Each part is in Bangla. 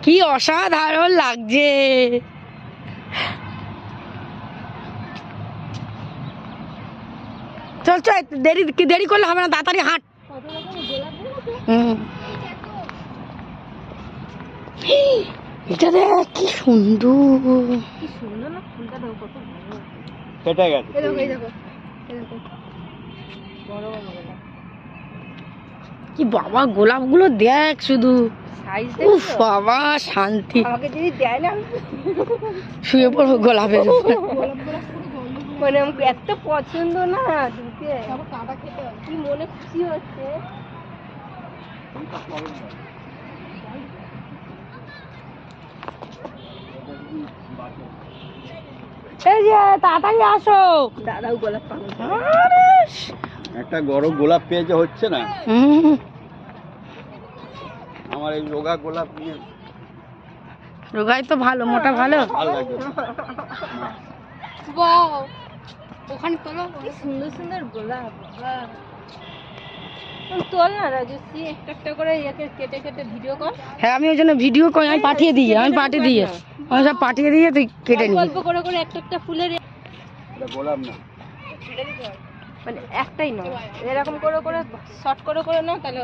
কি অসাধারণ লাগছে। চল চল, দেরি করলে হবে না, তাড়াতাড়ি হাঁট। এটা দেখ কি সুন্দর, কি সুন্দর না ফুলটা, দেখো কত বড়। কেটে গেছে। এই দেখো, এই দেখো, এই দেখো বড় বড় গোলাপ। কি বাবা, গোলাপগুলো দেখ শুধু, সাইজ দেখ। উফ বাবা, শান্তি। আমাকে যদি দেয় না শুয়ে পড়বো গোলাপের উপর। মানে আমাকে এত পছন্দ না, ঢুকে কি মনে খুশি হচ্ছে। এই যে তাড়াতাড়ি আসো, দাদাও গোলাপ পাগল। একটা বড় গোলাপ পেয়েছে, হচ্ছে না। আমার এই রোগা গোলাপ নিয়ে, রোগাই তো ভালো, মোটা ভালো। ভালো লাগছে। বাহ, ওখানে তোলো, কি সুন্দর সুন্দর গোলাপ। তোল না রাজশ্রী, একটা একটা করে একে কেটে কেটে ভিডিও কর। হ্যাঁ, আমি ওই জন্য ভিডিও করি, আমি পাঠিয়ে দিই, আমি সব পাঠিয়ে দিয়ে তুই কেটে নিবি। অল্প করে করে একটা একটা ফুলের গোলাপ না, মানে একটাই না, এরকম করে করে শর্ট করে করে নাও, তাহলে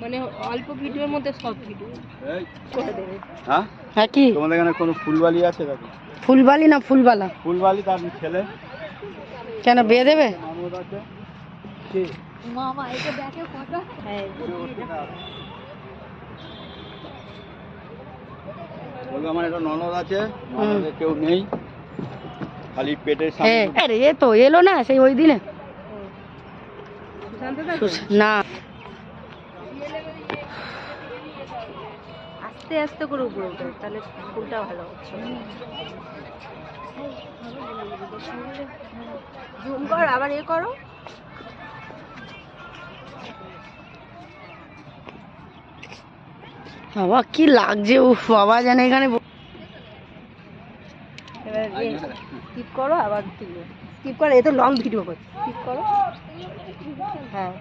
মানে অল্প ভিডিওর মধ্যে সব ভিডিও করে দেবে। হ্যাঁ হ্যাঁ, কি তোমাদের এখানে কোনো ফুলবালি আছে? দেখো, ফুলবালি না ফুলবালা? ফুলবালি তার ছেলে কেন, বিয়ে দেবে? মামুদ আছে কি মামা, এটা দেখে ফটো। হ্যাঁ, বলবো আমার একটা ননদ আছে, ননদের কেউ নেই, খালি পেটের সামনে। হ্যাঁ, আরে এ তো এলো না সেই ওই দিনে না। আস্তে আস্তে করে উপরে উঠে, তাহলে ফুলটা ভালো হচ্ছে। জুম কর, আবার এ করো। বাবা কি লাগছে, উফ বাবা, জানে এখানে। এবার স্কিপ করো, আবার স্কিপ করো, এ তো লং ভিডিও করো, স্কিপ করো। হ্যাঁ।